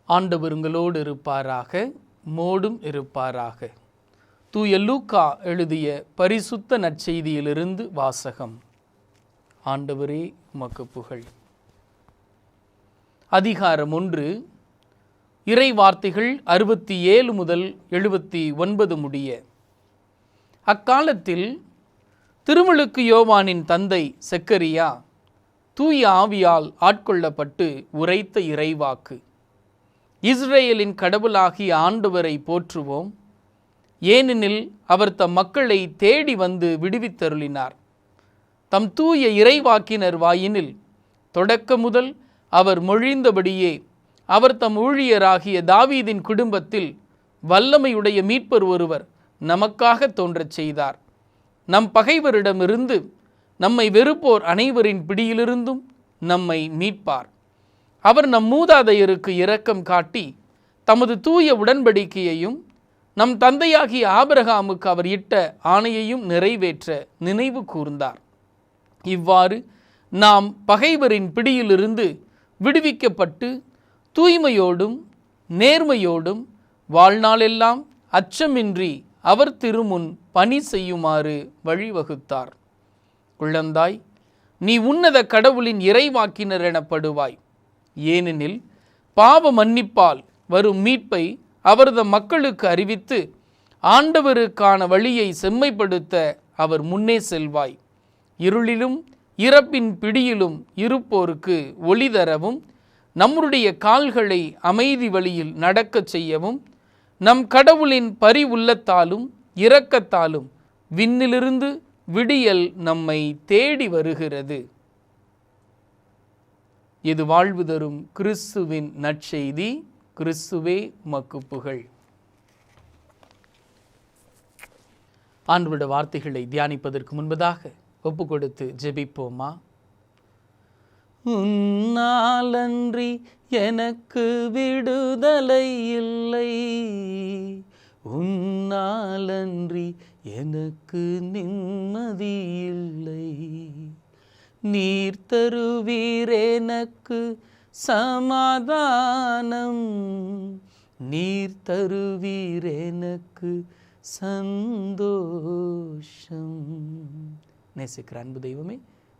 ஆண்டவர் உங்களோடு இருப்பாராக, மோடும் இருப்பாராக. தூய லூக்கா எழுதிய பரிசுத்த நற்செய்தியிலிருந்து வாசகம். ஆண்டவரே உமக்கு புகழ். அதிகாரம் 1, இறை வார்த்தைகள் 67 முதல் 79 முடிய. அக்காலத்தில் திருமுழுக்கு யோவானின் தந்தை செக்கரியா தூய ஆவியால் ஆட்கொள்ளப்பட்டு உரைத்த இறைவாக்கு: இஸ்ரேலின் கடவுளாகிய ஆண்டவரை போற்றுவோம், ஏனெனில் அவர் தம் மக்களை தேடி வந்து விடுவித்தருளினார். தம் தூய இறைவாக்கினர் வாயினில் தொடக்க முதல் அவர் மொழிந்தபடியே அவர் தம் ஊழியராகிய தாவீதின் குடும்பத்தில் வல்லமையுடைய மீட்பர் ஒருவர் நமக்காக தோன்றச் செய்தார். நம் பகைவரிடமிருந்து நம்மை வெறுப்போர் அனைவரின் பிடியிலிருந்தும் நம்மை மீட்பார். அவர் நம் மூதாதையருக்கு இரக்கம் காட்டி தமது தூய உடன்படிக்கையையும் நம் தந்தையாகிய ஆபிரகாமுக்கு அவர் இட்ட ஆணையையும் நிறைவேற்ற நினைவு கூர்ந்தார். இவ்வாறு நாம் பகைவரின் பிடியிலிருந்து விடுவிக்கப்பட்டு தூய்மையோடும் நேர்மையோடும் வாழ்நாளெல்லாம் அச்சமின்றி அவர் திருமுன் பணி செய்யுமாறு வழிவகுத்தார். குழந்தாய், நீ உன்னத கடவுளின் இறைவாக்கினர் எனப்படுவாய், ஏனெனில் பாவ மன்னிப்பால் வரும் மீட்பை அவரது மக்களுக்கு அறிவித்து ஆண்டவருக்கான வழியை செம்மைப்படுத்த அவர் முன்னே செல்வாய். இருளிலும் இறப்பின் பிடியிலும் இருப்போருக்கு ஒளி தரவும், நம்முடைய கால்களை அமைதி வழியில் நடக்கச் செய்யவும், நம் கடவுளின் பரிவுள்ளத்தாலும் இரக்கத்தாலும் விண்ணிலிருந்து விடியல் நம்மை தேடி வருகிறது. இது வாழ்வு தரும் கிறிஸ்துவின் நற்செய்தி. கிறிஸ்துவே உமக்கு புகழ். ஆண்டவருடைய வார்த்தைகளை தியானிப்பதற்கு முன்பதாக ஒப்பு கொடுத்து ஜெபிப்போமா? உன்னாலன்றி எனக்கு விடுதலை இல்லை, உன்னாலன்றி எனக்கு நிம்மதி இல்லை. நீர் தருவீர் எனக்கு சமாதானம், நீர் தருவீர் எனக்கு சந்தோஷம். நேசிக்கிற அன்பு தெய்வமே,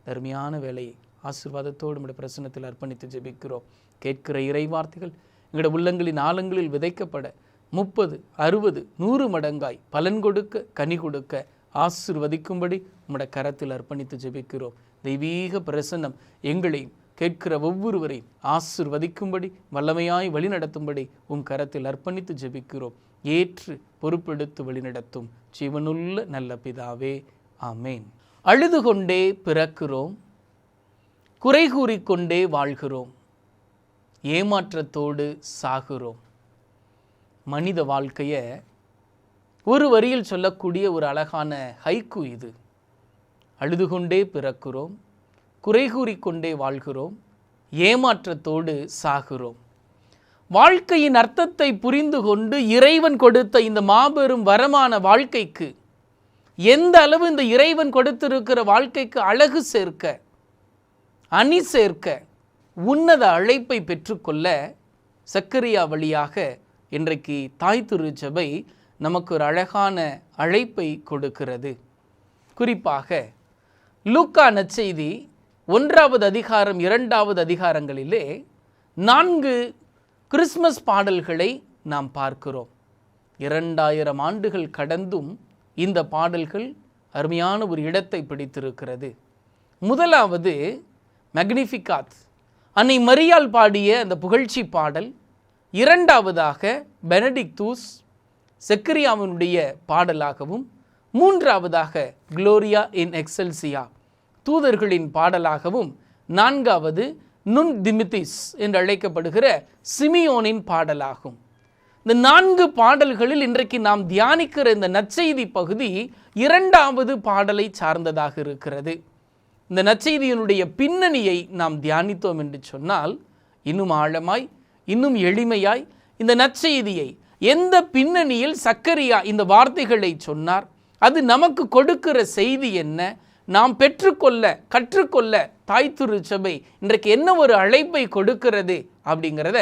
தர்மையான வேலையை ஆசீர்வாதத்தோடு நம்முடைய பிரசன்னத்தில் அர்ப்பணித்து ஜெபிக்கிறோம். கேட்கிற இறை வார்த்தைகள் எங்களுடைய உள்ளங்களின் ஆழங்களில் விதைக்கப்பட 30, 60, 100 மடங்காய் பலன் கொடுக்க, கனி கொடுக்க ஆசீர்வதிக்கும்படி உம்முடைய கரத்தில் அர்ப்பணித்து ஜெபிக்கிறோம். தெய்வீக பிரசன்னம் எங்களையும் கேட்கிற ஒவ்வொருவரையும் ஆசீர்வதிக்கும்படி, வல்லமையாய் வழிநடத்தும்படி உம் கரத்தில் அர்ப்பணித்து ஜெபிக்கிறோம். ஏற்று பொறுப்பெடுத்து வழிநடத்தும் ஜீவனுள்ள நல்ல பிதாவே, ஆமேன். அழுது கொண்டே பிறக்கிறோம், குறை கூறிக்கொண்டே வாழ்கிறோம், ஏமாற்றத்தோடு சாகிறோம். மனித வாழ்க்கையை ஒரு வரியில் சொல்லக்கூடிய ஒரு அழகான ஹைக்கு இது. அழுது கொண்டே பிறக்கிறோம், குறை கூறிக்கொண்டே வாழ்கிறோம், ஏமாற்றத்தோடு சாகிறோம். வாழ்க்கையின் அர்த்தத்தை புரிந்து கொண்டு இறைவன் கொடுத்த இந்த மாபெரும் வரமான வாழ்க்கைக்கு, எந்த அளவு இந்த இறைவன் கொடுத்திருக்கிற வாழ்க்கைக்கு அழகு சேர்க்க, அணி சேர்க்க, உன்னத அழைப்பை பெற்றுக்கொள்ள சக்கரியா வழியாக இன்றைக்கு தாய் திருச்சபை நமக்கு ஒரு அழகான அழைப்பை கொடுக்கிறது. குறிப்பாக லூக்கா நற்செய்தி 1வது அதிகாரம் 2வது அதிகாரங்களிலே 4 கிறிஸ்மஸ் பாடல்களை நாம் பார்க்கிறோம். 2000 ஆண்டுகள் கடந்தும் இந்த பாடல்கள் அருமையான ஒரு இடத்தை பிடித்திருக்கிறது. முதலாவது மேக்னிஃபிகாத், அன்னை மரியாள் பாடிய அந்த புகழ்ச்சி பாடல். 2வதாக பெனடிக்தூஸ், செக்கரியாவினுடைய பாடலாகவும், 3வதாக குளோரியா இன் எக்ஸெல்சியா, தூதர்களின் பாடலாகவும், 4வது நுன் திமிதிஸ் என்று அழைக்கப்படுகிற சிமியோனின் பாடலாகும். இந்த 4 பாடல்களில் இன்றைக்கு நாம் தியானிக்கிற இந்த நற்செய்தி பகுதி 2வது பாடலை சார்ந்ததாக இருக்கிறது. இந்த நற்செய்தியினுடைய பின்னணியை நாம் தியானித்தோம் என்று சொன்னால், இன்னும் ஆழமாய், இன்னும் எளிமையாய் இந்த நற்செய்தியை எந்த பின்னணியில் சக்கரியா இந்த வார்த்தைகளை சொன்னார், அது நமக்கு கொடுக்கிற செய்தி என்ன, நாம் பெற்றுக்கொள்ள கற்றுக்கொள்ள தாய் திருச்சபை இன்றைக்கு என்ன ஒரு அழைப்பை கொடுக்கிறது அப்படிங்கிறத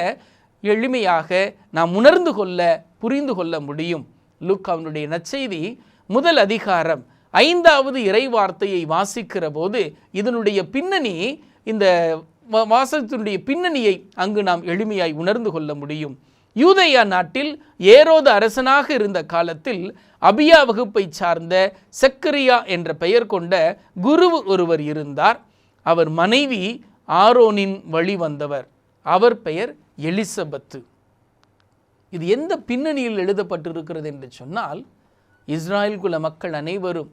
எளிமையாக நாம் உணர்ந்து கொள்ள புரிந்து கொள்ள முடியும். லூக்காவினுடைய நற்செய்தி முதல் அதிகாரம் 5வது இறைவார்த்தையை வாசிக்கிற போது இதனுடைய பின்னணி, இந்த வாசகத்தினுடைய பின்னணியை அங்கு நாம் எளிமையாய் உணர்ந்து கொள்ள முடியும். யூதேயா நாட்டில் ஏரோது அரசனாக இருந்த காலத்தில் அபியா வகுப்பை சார்ந்த செக்கரியா என்ற பெயர் கொண்ட குரு ஒருவர் இருந்தார். அவர் மனைவி ஆரோனின் வழி வந்தவர். அவர் பெயர் எலிசபெத்து. இது எந்த பின்னணியில் எழுதப்பட்டிருக்கிறது என்று சொன்னால், இஸ்ராயல் குல மக்கள் அனைவரும்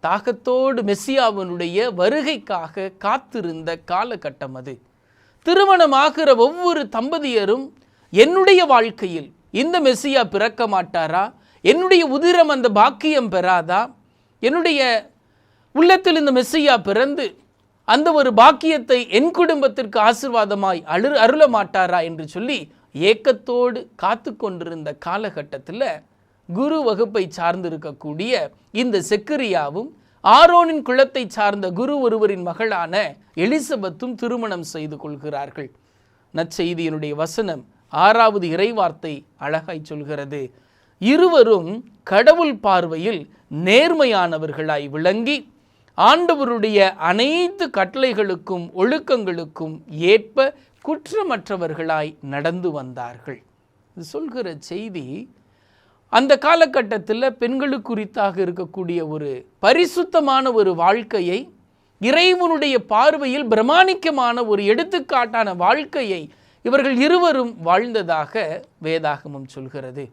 தாகத்தோடு மெசியாவினுடைய வருகைக்காக காத்திருந்த காலகட்டம் அது. திருமணமாகிற ஒவ்வொரு தம்பதியரும் என்னுடைய வாழ்க்கையில் இந்த மெசியா பிறக்க மாட்டாரா, என்னுடைய உதிரம் அந்த பாக்கியம் பெறாதா, என்னுடைய உள்ளத்தில் இந்த மெசியா பிறந்து அந்த ஒரு பாக்கியத்தை என் குடும்பத்திற்கு ஆசீர்வாதமாய் அருள மாட்டாரா என்று சொல்லி ஏக்கத்தோடு காத்து கொண்டிருந்த காலகட்டத்தில் குரு வகுப்பை சார்ந்திருக்கக்கூடிய இந்த செக்கரியாவும் ஆரோனின் குலத்தை சார்ந்த குரு ஒருவரின் மகளான எலிசபெத்தும் திருமணம் செய்து கொள்கிறார்கள். நற்செய்தியினுடைய வசனம் 6வது இறைவார்த்தை அழகாய் சொல்கிறது, இருவரும் கடவுள் பார்வையில் நேர்மையானவர்களாய் விளங்கி ஆண்டவருடைய அனைத்து கட்டளைகளுக்கும் ஒழுக்கங்களுக்கும் ஏற்ப குற்றமற்றவர்களாய் நடந்து வந்தார்கள். இது சொல்கிற செய்தி அந்த காலகட்டத்தில் பெண்களுக்கு குறித்தாக இருக்கக்கூடிய ஒரு பரிசுத்தமான ஒரு வாழ்க்கையை, இறைவனுடைய பார்வையில் பிரமாணிக்கமான ஒரு எடுத்துக்காட்டான வாழ்க்கையை இவர்கள் இருவரும் வாழ்ந்ததாக வேதாகமம் சொல்கிறது.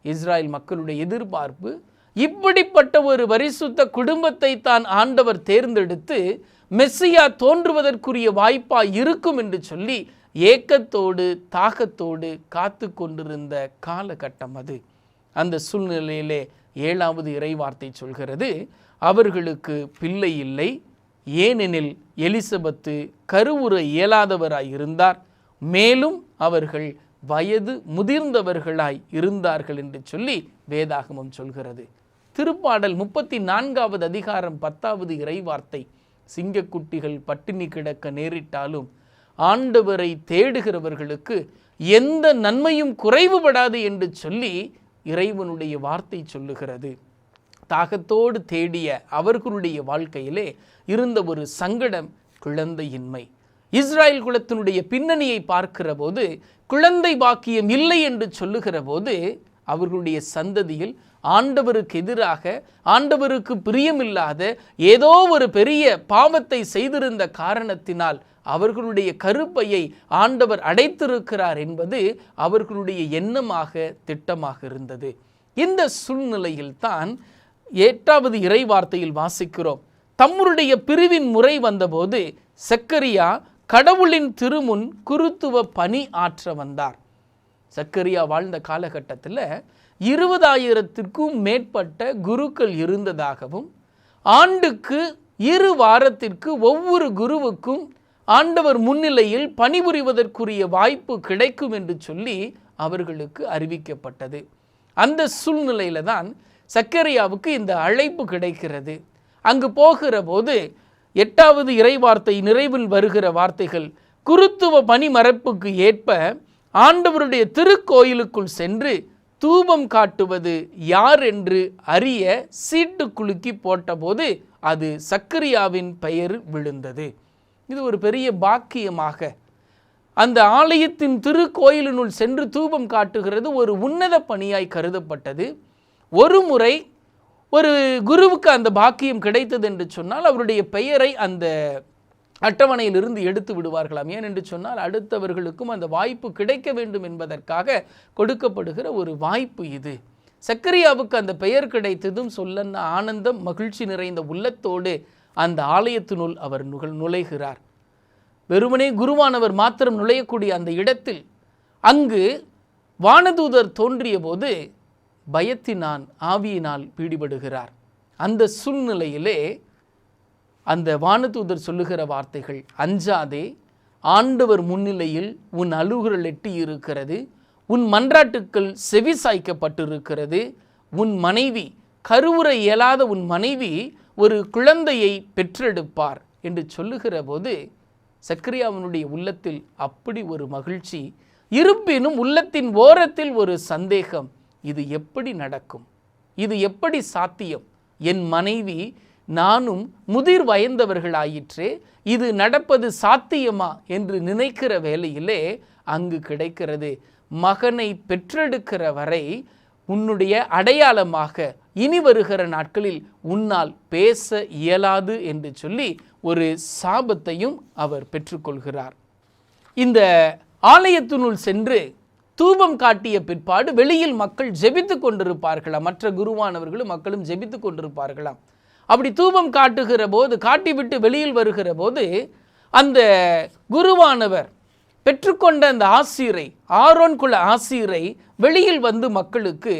இஸ்ராயல் மக்களுடைய எதிர்பார்ப்பு இப்படிப்பட்ட ஒரு பரிசுத்த குடும்பத்தை தான் ஆண்டவர் தேர்ந்தெடுத்து மெஸ்ஸியா தோன்றுவதற்குரிய வாய்ப்பாய் இருக்கும் என்று சொல்லி ஏக்கத்தோடு தாகத்தோடு காத்து கொண்டிருந்த காலகட்டம் அது. அந்த சூழ்நிலையிலே 7வது இறைவார்த்தை சொல்கிறது, அவர்களுக்கு பிள்ளை இல்லை, ஏனெனில் எலிசபெத்து கருவுற இயலாதவராய் இருந்தார், மேலும் அவர்கள் வயது முதிர்ந்தவர்களாய் இருந்தார்கள் என்று சொல்லி வேதாகமம் சொல்கிறது. திருப்பாடல் 34வது அதிகாரம் 10வது இறைவார்த்தை, சிங்கக்குட்டிகள் பட்டினி கிடக்க நேரிட்டாலும் ஆண்டவரை தேடுகிறவர்களுக்கு எந்த நன்மையும் குறைவுபடாது என்று சொல்லி இறைவனுடைய வார்த்தை சொல்லுகிறது. தாகத்தோடு தேடிய அவர்களுடைய வாழ்க்கையிலே இருந்த ஒரு சங்கடம் குழந்தையின்மை. இஸ்ராயல் குலத்தினுடைய பின்னணியை பார்க்கிற போது குழந்தை பாக்கியம் இல்லை என்று சொல்லுகிற போது அவர்களுடைய சந்ததியில் ஆண்டவருக்கு எதிராக, ஆண்டவருக்கு பிரியமில்லாத ஏதோ ஒரு பெரிய பாவத்தை செய்திருந்த காரணத்தினால் அவர்களுடைய கருப்பையை ஆண்டவர் அடைத்திருக்கிறார் என்பது அவர்களுடைய எண்ணமாக திட்டமாக இருந்தது. இந்த சூழ்நிலையில் தான் 8வது இறைவார்த்தையில் வாசிக்கிறோம், தம்முடைய பிரிவின் முறை வந்தபோது செக்கரியா கடவுளின் திருமுன் குருத்துவ பணி ஆற்ற வந்தார். செக்கரியா வாழ்ந்த காலகட்டத்தில் 20,000க்கும் மேற்பட்ட குருக்கள் இருந்ததாகவும், ஆண்டுக்கு 2 வாரத்திற்கு ஒவ்வொரு குருவுக்கும் ஆண்டவர் முன்னிலையில் பணிபுரிவதற்குரிய வாய்ப்பு கிடைக்கும் என்று சொல்லி அவர்களுக்கு அறிவிக்கப்பட்டது. அந்த சூழ்நிலையில தான் செக்கரியாவுக்கு இந்த அழைப்பு கிடைக்கிறது. அங்கு போகிற போது 8வது இறைவார்த்தை நிறைவில் வருகிற வார்த்தைகள், குருத்துவ பணிமரப்புக்கு ஏற்ப ஆண்டவருடைய திருக்கோயிலுக்குள் சென்று தூபம் காட்டுவது யார் என்று அறிய சீட்டு குலுக்கி போட்டபோது அது சக்கரியாவின் பெயர் விழுந்தது. இது ஒரு பெரிய பாக்கியமாக, அந்த ஆலயத்தின் திருக்கோயிலினுள் சென்று தூபம் காட்டுகிறது ஒரு உன்னத பணியாய் கருதப்பட்டது. ஒரு முறை ஒரு குருவுக்கு அந்த பாக்கியம் கிடைத்தது என்று சொன்னால் அவருடைய பெயரை அந்த அட்டவணையிலிருந்து எடுத்து விடுவார்களாம். ஏன் என்று சொன்னால் அடுத்தவர்களுக்கும் அந்த வாய்ப்பு கிடைக்க வேண்டும் என்பதற்காக கொடுக்கப்படுகிற ஒரு வாய்ப்பு இது. சக்கரியாவுக்கு அந்த பெயர் கிடைத்ததும் சொல்லன்ன ஆனந்தம், மகிழ்ச்சி நிறைந்த உள்ளத்தோடு அந்த ஆலயத்தினுள் அவர் நுழைகிறார். வெறுமனே குருவானவர் மாத்திரம் நுழையக்கூடிய அந்த இடத்தில் அங்கு வானதூதர் தோன்றிய போது பயத்தினால் ஆவியினால் பீடிபடுகிறார். அந்த சூழ்நிலையிலே அந்த வானதூதர் சொல்லுகிற வார்த்தைகள், அஞ்சாதே, ஆண்டவர் முன்னிலையில் உன் அழுகுரல் எட்டி இருக்கிறது, உன் மன்றாட்டுக்கள் செவி சாய்க்கப்பட்டிருக்கிறது, உன் மனைவி கருவுற இயலாத உன் மனைவி ஒரு குழந்தையை பெற்றெடுப்பார் என்று சொல்லுகிற போது சக்கரியாவினுடைய உள்ளத்தில் அப்படி ஒரு மகிழ்ச்சி, இருப்பினும் உள்ளத்தின் ஓரத்தில் ஒரு சந்தேகம், இது எப்படி நடக்கும், இது எப்படி சாத்தியம், என் மனைவி நானும் முதிர் வயந்தவர்களாயிற்றே, இது நடப்பது சாத்தியமா என்று நினைக்கிற வேளையிலே அங்கு கிடைக்கிறது, மகனை பெற்றெடுக்கிற வரை உன்னுடைய அடையாளமாக இனி வருகிற நாட்களில் உன்னால் பேச இயலாது என்று சொல்லி ஒரு சாபத்தையும் அவர் பெற்றுக்கொள்கிறார். இந்த ஆலயத்தினுள் சென்று தூபம் காட்டிய பிற்பாடு வெளியில் மக்கள் ஜெபித்து கொண்டிருப்பார்களாம். மற்ற குருவானவர்களும் மக்களும் ஜெபித்து கொண்டிருப்பார்களாம். அப்படி தூபம் காட்டுகிற போது, காட்டிவிட்டு வெளியில் வருகிற போது, அந்த குருவானவர் பெற்றுக்கொண்ட அந்த ஆசீரை, ஆரோன் குல ஆசீரை வெளியில் வந்து மக்களுக்கு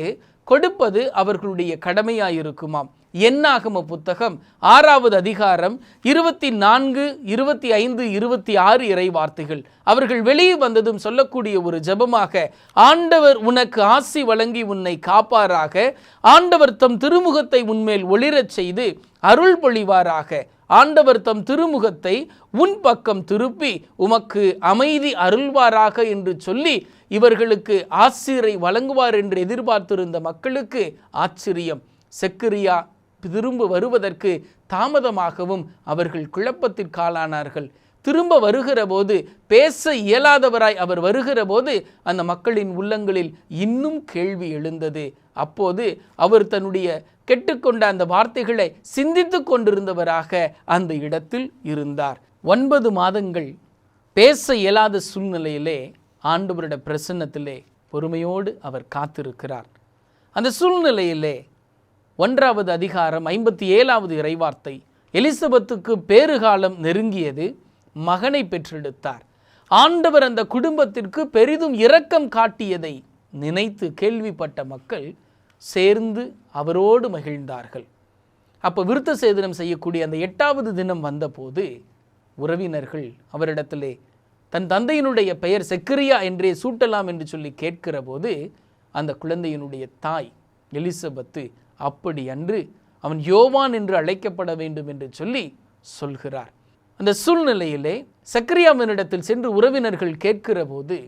கொடுப்பது அவர்களுடைய கடமையாயிருக்குமாம். என்னாகம புத்தகம் 6வது அதிகாரம் 24, 25, 26 இறை வார்த்தைகள் அவர்கள் வெளியே வந்ததும் சொல்லக்கூடிய ஒரு ஜெபமாக, ஆண்டவர் உனக்கு ஆசி வழங்கி உன்னை காப்பாராக, ஆண்டவர் தம் திருமுகத்தை உன்மேல் ஒளிரச் செய்து அருள் பொழிவாராக, ஆண்டவர் தம் திருமுகத்தை உன் பக்கம் திருப்பி உமக்கு அமைதி அருள்வாராக என்று சொல்லி இவர்களுக்கு ஆசீரை வழங்குவார் என்று எதிர்பார்த்திருந்த மக்களுக்கு ஆச்சரியம். செக்கரியா திரும்ப வருவதற்கு தாமதமாகவும் அவர்கள் குழப்பத்திற்காளானார்கள். திரும்ப வருகிற போது, பேச இயலாதவராய் அவர் வருகிற போது அந்த மக்களின் உள்ளங்களில் இன்னும் கேள்வி எழுந்தது. அப்போது அவர் தன்னுடைய கெட்டுக்கொண்ட அந்த வார்த்தைகளை சிந்தித்து கொண்டிருந்தவராக அந்த இடத்தில் இருந்தார். 9 மாதங்கள் பேச இயலாத சூழ்நிலையிலே ஆண்டவருடைய பிரசன்னத்திலே பொறுமையோடு அவர் காத்திருக்கிறார். அந்த சூழ்நிலையிலே 1வது அதிகாரம் 57வது இறைவார்த்தை, எலிசபெத்துக்கு பேறுகாலம் நெருங்கியது, மகனை பெற்றெடுத்தார். ஆண்டவர் அந்த குடும்பத்திற்கு பெரிதும் இரக்கம் காட்டியதை நினைத்து கேள்விப்பட்ட மக்கள் சேர்ந்து அவரோடு மகிழ்ந்தார்கள். அப்போ விருத்த சேதனம் செய்யக்கூடிய அந்த 8வது தினம் வந்தபோது உறவினர்கள் அவரிடத்திலே தன் தந்தையினுடைய பெயர் செக்கரியா என்றே சூட்டலாம் என்று சொல்லி கேட்கிற போது அந்த குழந்தையினுடைய தாய் எலிசபெத்து அப்படி அன்று அவன் யோவான் என்று அழைக்கப்பட வேண்டும் என்று சொல்லி சொல்கிறார். அந்த சூழ்நிலையிலே செக்கரியாவினிடத்தில் சென்று உறவினர்கள் கேட்கிற போது,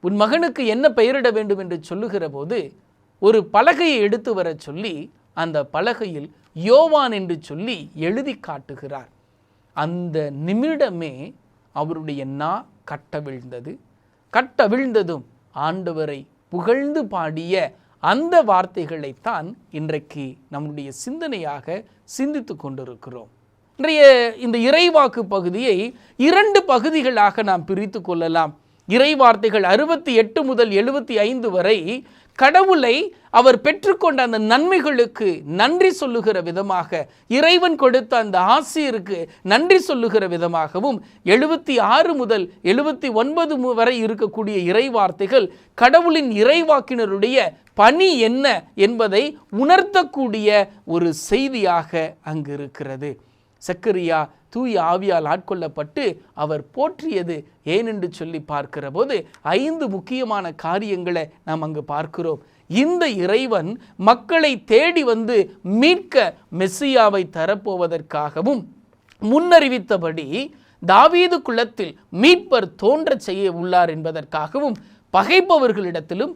உன் மகனுக்கு என்ன பெயரிட வேண்டும் என்று சொல்லுகிற போது ஒரு பலகையை எடுத்து வர சொல்லி அந்த பலகையில் யோவான் என்று சொல்லி எழுதி காட்டுகிறார். அந்த நிமிடமே அவருடைய நா கட்டவிழ்ந்தது. கட்டவிழ்ந்ததும் ஆண்டவரை புகழ்ந்து பாடிய அந்த வார்த்தைகளைத்தான் இன்றைக்கு நம்முடைய சிந்தனையாக சிந்தித்து கொண்டிருக்கிறோம். இன்றைய இந்த இறைவாக்கு பகுதியை 2 பகுதிகளாக நாம் பிரித்து கொள்ளலாம். இறைவார்த்தைகள் 68 முதல் 75 வரை கடவுளை அவர் பெற்றுக்கொண்ட அந்த நன்மைகளுக்கு நன்றி சொல்லுகிற விதமாக, இறைவன் கொடுத்த அந்த ஆசீருக்கு நன்றி சொல்லுகிற விதமாகவும், 76 முதல் 79 வரை இருக்கக்கூடிய இறைவார்த்தைகள் கடவுளின் இறைவாக்கினருடைய பணி என்ன என்பதை உணர்த்தக்கூடிய ஒரு செய்தியாக அங்கு இருக்கிறது. செக்கரியா தூய ஆவியால் ஆட்கொள்ளப்பட்டு அவர் போற்றியது ஏனென்று சொல்லி பார்க்கிற போது 5 முக்கியமான காரியங்களை நாம் அங்கு பார்க்கிறோம். இந்த இறைவன் மக்களை தேடி வந்து மீட்க மெசியாவை தரப்போவதற்காகவும் முன்னறிவித்தபடி தாவீது குலத்தில் மீட்பர் தோன்ற செய்ய உள்ளார் என்பதற்காகவும், பகைப்பவர்களிடத்திலும்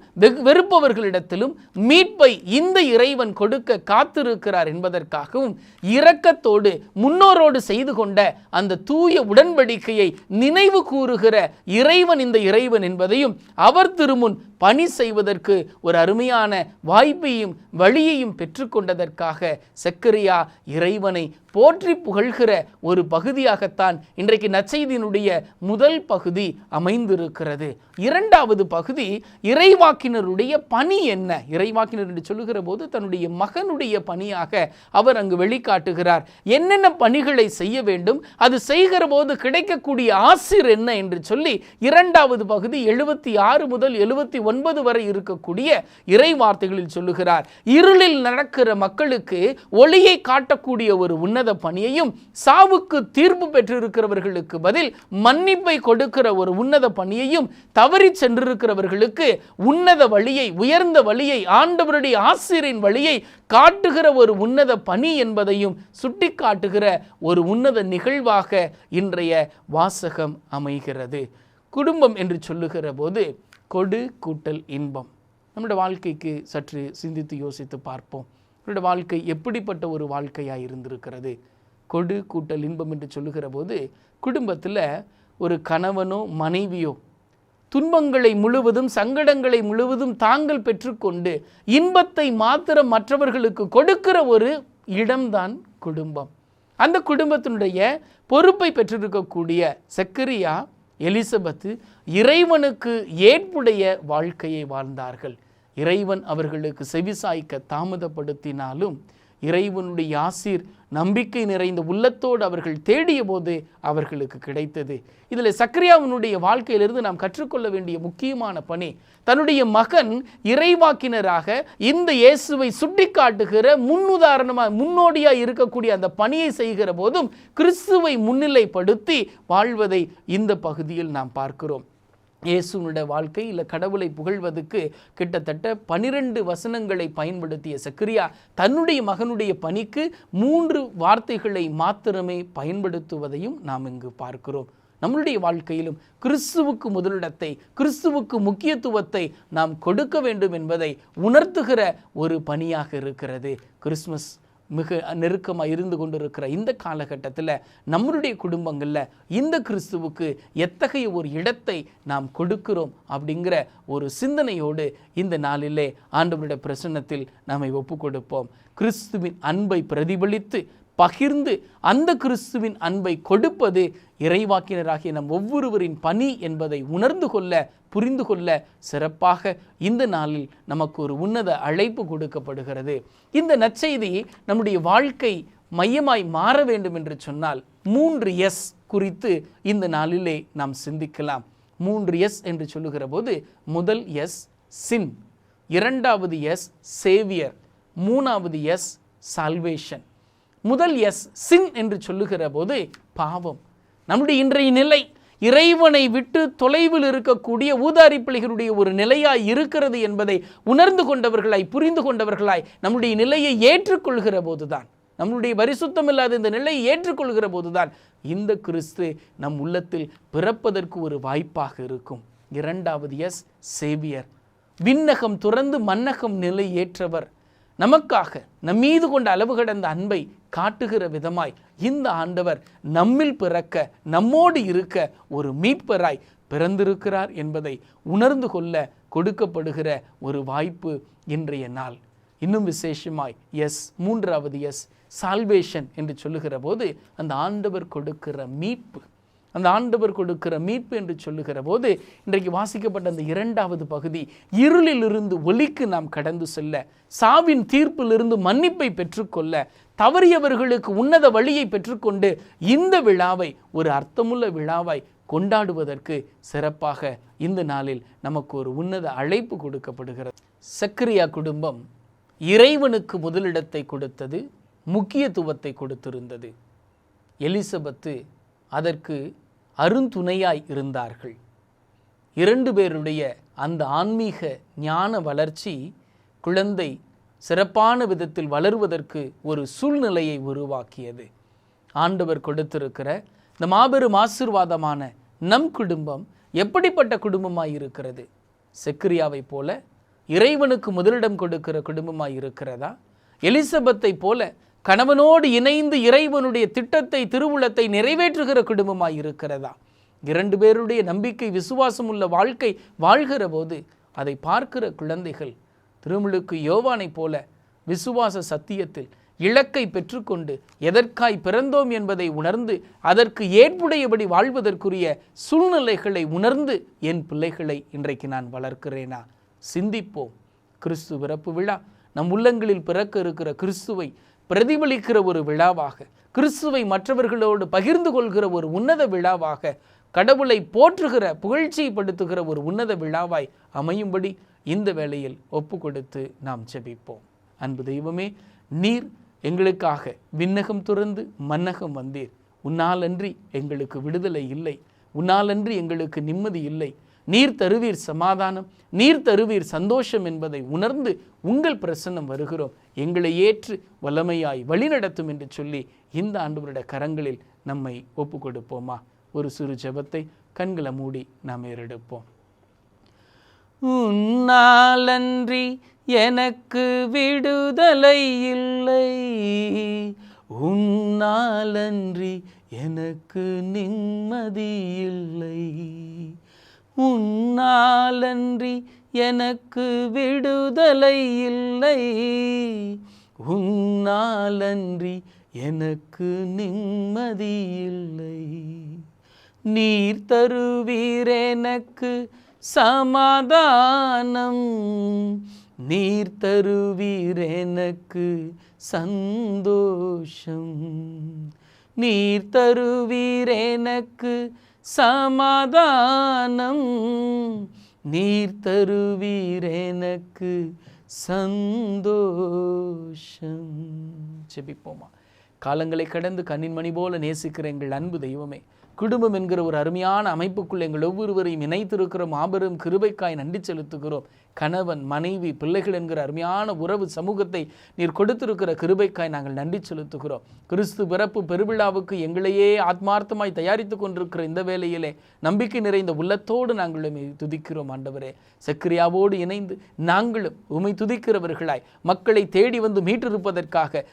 வெறுப்பவர்களிடத்திலும் மீட்பை இந்த இறைவன் கொடுக்க காத்திருக்கிறார் என்பதற்காகவும், இரக்கத்தோடு முன்னோரோடு செய்து கொண்ட அந்த தூய உடன்படிக்கையை நினைவு கூறுகிற இறைவன் இந்த இறைவன் என்பதையும், அவர் திருமுன் பணி செய்வதற்கு ஒரு அருமையான வாய்ப்பையும் வழியையும் பெற்றுக்கொண்டதற்காக செக்கரியா இறைவனை போற்றி புகழ்கிற ஒரு பகுதியாகத்தான் இன்றைக்கு நற்செய்தியினுடைய முதல் பகுதி அமைந்திருக்கிறது. 2வது பகுதி இறைவாக்கினருடைய பணி என்ன. இறைவாக்கினர் என்று சொல்லுகிற போது தன்னுடைய மகனுடைய பணியாக அவர் அங்கு வெளிக்காட்டுகிறார். என்னென்ன பணிகளை செய்ய வேண்டும், அது செய்கிற போது கிடைக்கக்கூடிய ஆசீர் என்ன என்று சொல்லி 2வது பகுதி 76 முதல் 79 வரை இருக்கக்கூடிய இறை வார்த்தைகளில் சொல்லுகிறார். இருளில் நடக்கிற மக்களுக்கு ஒளியை காட்டக்கூடிய ஒரு உன்னத பணியையும், சாவுக்கு தீர்ப்பு பெற்றிருக்கிறவர்களுக்கு பதில் மன்னிப்பை கொடுக்கிற ஒரு உன்னத பணியையும், தவறி சென்றிருக்கிறவர்களுக்கு உன்னத வழியை, உயர்ந்த வழியை, ஆண்டவருடைய ஆசீரின் வழியை காட்டுகிற ஒரு உன்னத பணி என்பதையும் சுட்டி காட்டுகிற ஒரு உன்னத நிகழ்வாக இன்றைய வாசகம் அமைகிறது. குடும்பம் என்று சொல்லுகிற போது கொடு கூட்டல் இன்பம். நம்முடைய வாழ்க்கைக்கு சற்று சிந்தித்து யோசித்து பார்ப்போம். நம்முடைய வாழ்க்கை எப்படிப்பட்ட ஒரு வாழ்க்கையாக இருந்திருக்கிறது? கொடு கூட்டல் இன்பம் என்று சொல்லுகிற போது, குடும்பத்தில் ஒரு கணவனோ மனைவியோ துன்பங்களை முழுவதும் சங்கடங்களை முழுவதும் தாங்கள் பெற்றுக்கொண்டு இன்பத்தை மாத்திரம் மற்றவர்களுக்கு கொடுக்கிற ஒரு இடம்தான் குடும்பம். அந்த குடும்பத்தினுடைய பொறுப்பை பெற்றிருக்கக்கூடிய சக்கரியா, எலிசபெத்து இறைவனுக்கு ஏற்புடைய வாழ்க்கையை வாழ்ந்தார்கள். இறைவன் அவர்களுக்கு செவிசாய்க்க தாமதப்படுத்தினாலும் இறைவனுடைய ஆசீர் நம்பிக்கை நிறைந்த உள்ளத்தோடு அவர்கள் தேடிய போது அவர்களுக்கு கிடைத்தது. இதில் சக்கரியாவினுடைய வாழ்க்கையிலிருந்து நாம் கற்றுக்கொள்ள வேண்டிய முக்கியமான பணி, தன்னுடைய மகன் இறைவாக்கினராக இந்த இயேசுவை சுட்டி காட்டுகிற முன்னுதாரணமாக முன்னோடியாக இருக்கக்கூடிய அந்த பணியை செய்கிற போதும் கிறிஸ்துவை முன்னிலைப்படுத்தி வாழ்வதை இந்த பகுதியில் நாம் பார்க்கிறோம். இயேசுனுடைய வாழ்க்கை இல்லை கடவுளை புகழ்வதற்கு கிட்டத்தட்ட 12 வசனங்களை பயன்படுத்திய சக்கரியா தன்னுடைய மகனுடைய பணிக்கு 3 வார்த்தைகளை மாத்திரமே பயன்படுத்துவதையும் நாம் இங்கு பார்க்கிறோம். நம்மளுடைய வாழ்க்கையிலும் கிறிஸ்துவுக்கு முதலிடத்தை, கிறிஸ்துவுக்கு முக்கியத்துவத்தை நாம் கொடுக்க வேண்டும் என்பதை உணர்த்துகிற ஒரு பணியாக இருக்கிறது. கிறிஸ்மஸ் மிக நெருக்கமாக இருந்து கொண்டிருக்கிற இந்த காலகட்டத்தில் நம்மளுடைய குடும்பங்களில் இந்த கிறிஸ்துவுக்கு எத்தகைய ஒரு இடத்தை நாம் கொடுக்கிறோம் அப்படிங்கிற ஒரு சிந்தனையோடு இந்த நாளிலே ஆண்டவருடைய பிரசன்னத்தில் நாம் ஒப்பு கொடுப்போம். கிறிஸ்துவின் அன்பை பிரதிபலித்து பகிர்ந்து அந்த கிறிஸ்துவின் அன்பை கொடுப்பது இறைவாக்கினராகிய நம் ஒவ்வொருவரின் பணி என்பதை உணர்ந்து கொள்ள, புரிந்து கொள்ள சிறப்பாக இந்த நாளில் நமக்கு ஒரு உன்னத அழைப்பு கொடுக்கப்படுகிறது. இந்த நற்செய்தி நம்முடைய வாழ்க்கை மையமாய் மாற வேண்டும் என்று சொன்னால் 3 எஸ் குறித்து இந்த நாளிலே நாம் சிந்திக்கலாம். 3 எஸ் என்று சொல்லுகிற போது, முதல் எஸ் சின், இரண்டாவது எஸ் சேவியர், மூணாவது எஸ் சால்வேஷன். முதல் எஸ் சின் என்று சொல்லுகிற போது பாவம். நம்முடைய இன்றைய நிலை இறைவனை விட்டு தொலைவில் இருக்கக்கூடிய ஊதாரி பிள்ளைகளுடைய ஒரு நிலையாய் இருக்கிறது என்பதை உணர்ந்து கொண்டவர்களாய், புரிந்து கொண்டவர்களாய் நம்முடைய நிலையை ஏற்றுக்கொள்கிற போதுதான், நம்முடைய பரிசுத்தம் இல்லாத இந்த நிலையை ஏற்றுக்கொள்கிற போதுதான் இந்த கிறிஸ்து நம் உள்ளத்தில் பிறப்பதற்கு ஒரு வாய்ப்பாக இருக்கும். இரண்டாவது எஸ் சேவியர், விண்ணகம் துறந்து மன்னகம் நிலை ஏற்றவர், நமக்காக நம்மீது கொண்ட அளவு கடந்த அன்பை காட்டுகிற விதமாய் இந்த ஆண்டவர் நம்மில் பிறக்க, நம்மோடு இருக்க ஒரு மீட்பராய் பிறந்திருக்கிறார் என்பதை உணர்ந்து கொள்ள கொடுக்கப்படுகிற ஒரு வாய்ப்பு இன்றைய நாள். இன்னும் விசேஷமாய் மூன்றாவது எஸ் சால்வேஷன் என்று சொல்லுகிற போது அந்த ஆண்டவர் கொடுக்கிற மீட்பு, அந்த ஆண்டவர் கொடுக்கிற மீட்பு என்று சொல்லுகிற போது இன்றைக்கு வாசிக்கப்பட்ட அந்த 2வது பகுதி, இருளிலிருந்து ஒளிக்கு நாம் கடந்து செல்ல, சாவின் தீர்ப்பிலிருந்து மன்னிப்பை பெற்றுக்கொள்ள, தவறியவர்களுக்கு உன்னத வழியை பெற்றுக்கொண்டு இந்த விழாவை ஒரு அர்த்தமுள்ள விழாவாய் கொண்டாடுவதற்கு சிறப்பாக இந்த நாளில் நமக்கு ஒரு உன்னத அழைப்பு கொடுக்கப்படுகிறது. சக்கரியா குடும்பம் இறைவனுக்கு முதலிடத்தை கொடுத்தது, முக்கியத்துவத்தை கொடுத்திருந்தது. எலிசபெத்து அதற்கு அருந்துணையாய் இருந்தார்கள். 2 பேருடைய அந்த ஆன்மீக ஞான வளர்ச்சி குழந்தை சிறப்பான விதத்தில் வளருவதற்கு ஒரு சூழ்நிலையை உருவாக்கியது. ஆண்டவர் கொடுத்திருக்கிற இந்த மாபெரும் ஆசீர்வாதமான நம் குடும்பம் எப்படிப்பட்ட குடும்பமாய் இருக்கிறது? சக்கரியாவை போல இறைவனுக்கு முதலிடம் கொடுக்கிற குடும்பமாய் இருக்கிறதா? எலிசபெத்தை போல கணவனோடு இணைந்து இறைவனுடைய திட்டத்தை, திருவுளத்தை நிறைவேற்றுகிற குடும்பமாய் இருக்கிறதா? 2 பேருடைய நம்பிக்கை, விசுவாசம் உள்ள வாழ்க்கை வாழ்கிற போது அதை பார்க்கிற குழந்தைகள் திருமுழுக்கு யோவானை போல விசுவாச சத்தியத்தில் இலக்கை பெற்றுக்கொண்டு எதற்காய் பிறந்தோம் என்பதை உணர்ந்து அதற்கு ஏற்புடையபடி வாழ்வதற்குரிய சூழ்நிலைகளை உணர்ந்து என் பிள்ளைகளை இன்றைக்கு நான் வளர்க்கிறேனா? சிந்திப்போம். கிறிஸ்து பிறப்பு விழா நம் உள்ளங்களில் பிறக்க இருக்கிற கிறிஸ்துவை பிரதிபலிக்கிற ஒரு விழாவாக, கிறிஸ்துவை மற்றவர்களோடு பகிர்ந்து கொள்கிற ஒரு உன்னத விழாவாக, கடவுளை போற்றுகிற, புகழ்ச்சிப்படுத்துகிற ஒரு உன்னத விழாவாய் அமையும்படி இந்த வேளையில் ஒப்பு கொடுத்து நாம் ஜெபிப்போம். அன்பு தெய்வமே, நீர் எங்களுக்காக விண்ணகம் துறந்து மன்னகம் வந்தீர். உன்னாலன்றி எங்களுக்கு விடுதலை இல்லை, உன்னாலன்றி எங்களுக்கு நிம்மதி இல்லை. நீர் தருவீர் சமாதானம், நீர் தருவீர் சந்தோஷம் என்பதை உணர்ந்து உங்கள் பிரசன்னம் வருகிறோம். எங்களை ஏற்று வல்லமையாய் வழிநடத்தும் என்று சொல்லி இந்த ஆண்டவருடைய கரங்களில் நம்மை ஒப்பு கொடுப்போமா? ஒரு சிறு ஜெபத்தை கண்களை மூடி நாம் ஏறெடுப்போம். உன்னாலன்றி எனக்கு விடுதலை இல்லை, உன்னாலன்றி எனக்கு நிம்மதி இல்லை, உன்னாலன்றி எனக்கு விடுதலை இல்லை, உன்னாலன்றி எனக்கு நிம்மதி இல்லை. நீர் தருவீர் எனக்கு சமாதானம், நீர் தருவீர் எனக்கு சந்தோஷம், நீர் தருவீர் எனக்கு சமாதானம், நீர் தருவீர் எனக்கு சந்தோஷம். ஜெபிப்போமா. காலங்களை கடந்து கண்ணின் மணி போல நேசிக்கிற எங்கள் அன்பு தெய்வமே, குடும்பம் என்கிற ஒரு அருமையான அமைப்புக்குள் எங்கள் ஒவ்வொருவரையும் இணைத்திருக்கிற மாபெரும் கிருபைக்காய் நன்றி செலுத்துகிறோம். கணவன், மனைவி, பிள்ளைகள் என்கிற அருமையான உறவு சமூகத்தை நீர் கொடுத்திருக்கிற கிருபைக்காய் நாங்கள் நன்றி செலுத்துகிறோம். கிறிஸ்து பிறப்பு பெருவிழாவுக்கு எங்களையே ஆத்மார்த்தமாய் தயாரித்து கொண்டிருக்கிற இந்த வேளையிலே நம்பிக்கை நிறைந்த உள்ளத்தோடு நாங்கள் துதிக்கிறோம். ஆண்டவரே, சக்கரியாவோடு இணைந்து நாங்களும் உம்மை துதிக்கிறவர்களாய் மக்களை தேடி வந்து மீட்டிருப்பதற்காக,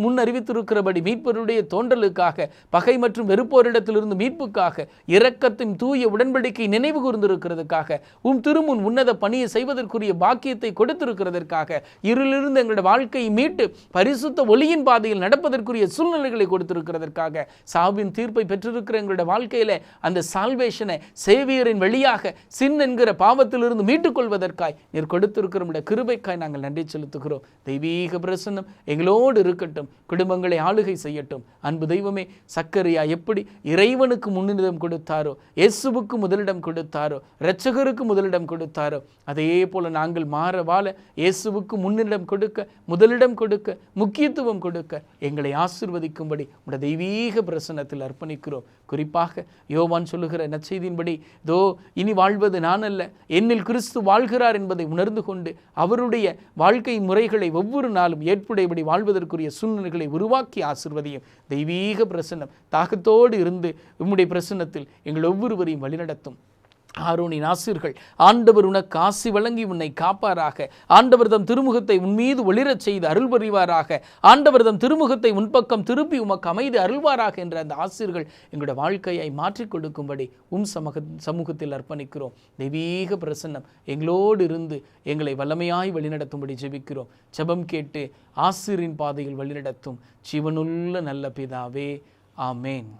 முன்னறிவித்திருக்கிறபடி மீட்பருடைய தோன்றலுக்காக, பகை மற்றும் வெறுப்போரிடத்திலிருந்து மீட்புக்காக, இரக்கத்தின் தூய உடன்படிக்கை நினைவு கூர்ந்திருக்கிறதுக்காக, உம் திருமுன் உன்னத பணியை செய்வதற்குரிய பாக்கியத்தை கொடுத்திருக்கிறதற்காக, இருளிலிருந்து எங்களுடைய வாழ்க்கையை மீட்டு பரிசுத்த ஒளியின் பாதையில் நடப்பதற்குரிய சூழ்நிலைகளை கொடுத்திருக்கிறதற்காக, சாவின் தீர்ப்பை பெற்றிருக்கிற எங்களுடைய வாழ்க்கையில அந்த சால்வேஷனை சேவியரின் வழியாக சின் என்கிற பாவத்திலிருந்து மீட்டுக் கொள்வதற்காய் நீர் கொடுத்திருக்கிற கிருபைக்காய் நாங்கள் நன்றி செலுத்துகிறோம். தெய்வீக பிரசன்னம் எங்களோடு இருக்கட்டும், குடும்பங்களை ஆளுகை செய்யட்டும். அன்பு தெய்வமே, சக்கரியா எப்படி இறைவனுக்கு முன்னிடம் கொடுத்தாரோ, இயேசுவுக்கு முதலிடம் கொடுத்தாரோ, இரட்சகருக்கு முதலிடம் கொடுத்தாரோ, அதே போல நாங்கள் மாற வாழ இயேசுவுக்கு முன்னிடம் கொடுக்க, முதலிடம் கொடுக்க, முக்கியத்துவம் கொடுக்க எங்களை ஆசீர்வதிக்கும்படி உடைய தெய்வீக பிரசன்னத்தில் அர்ப்பணிக்கிறோம். குறிப்பாக யோவான் சொல்லுகிற நற்செய்தியின்படி, தோ இனி வாழ்வது நான் அல்ல, என்னில் கிறிஸ்து வாழ்கிறார் என்பதை உணர்ந்து கொண்டு அவருடைய வாழ்க்கை முறைகளை ஒவ்வொரு நாளும் ஏற்புடையபடி வாழ்வதற்குரிய சூழ்நிலைகளை உருவாக்கி ஆசீர்வதியும். தெய்வீக பிரசன்னம் தாகத்தோடு இருந்து உம்முடைய பிரசன்னத்தில் எங்கள் ஒவ்வொருவரையும் வழிநடத்தும். ஆரோனின் ஆசீர்கள் ஆண்டவர் உனக்கு ஆசி வழங்கி உன்னை காப்பாராக, ஆண்டவர் தம் திருமுகத்தை உன் மீது ஒளிரச் செய்து அருள் புரிவாராக, ஆண்டவர் தம் திருமுகத்தை உன்பக்கம் திருப்பி உமக்கு அமைதி அருள்வாராக என்ற அந்த ஆசீர்கள் எங்களுடைய வாழ்க்கையை மாற்றிக் கொடுக்கும்படி சமூகத்தில் அர்ப்பணிக்கிறோம். தெய்வீக பிரசன்னம் எங்களோடு இருந்து எங்களை வல்லமையாய் வழிநடத்தும்படி ஜெபிக்கிறோம். ஜெபம் கேட்டு ஆசீரின் பாதையில் வழிநடத்தும் ஜீவனுள்ள நல்ல பிதாவே, ஆமேன்.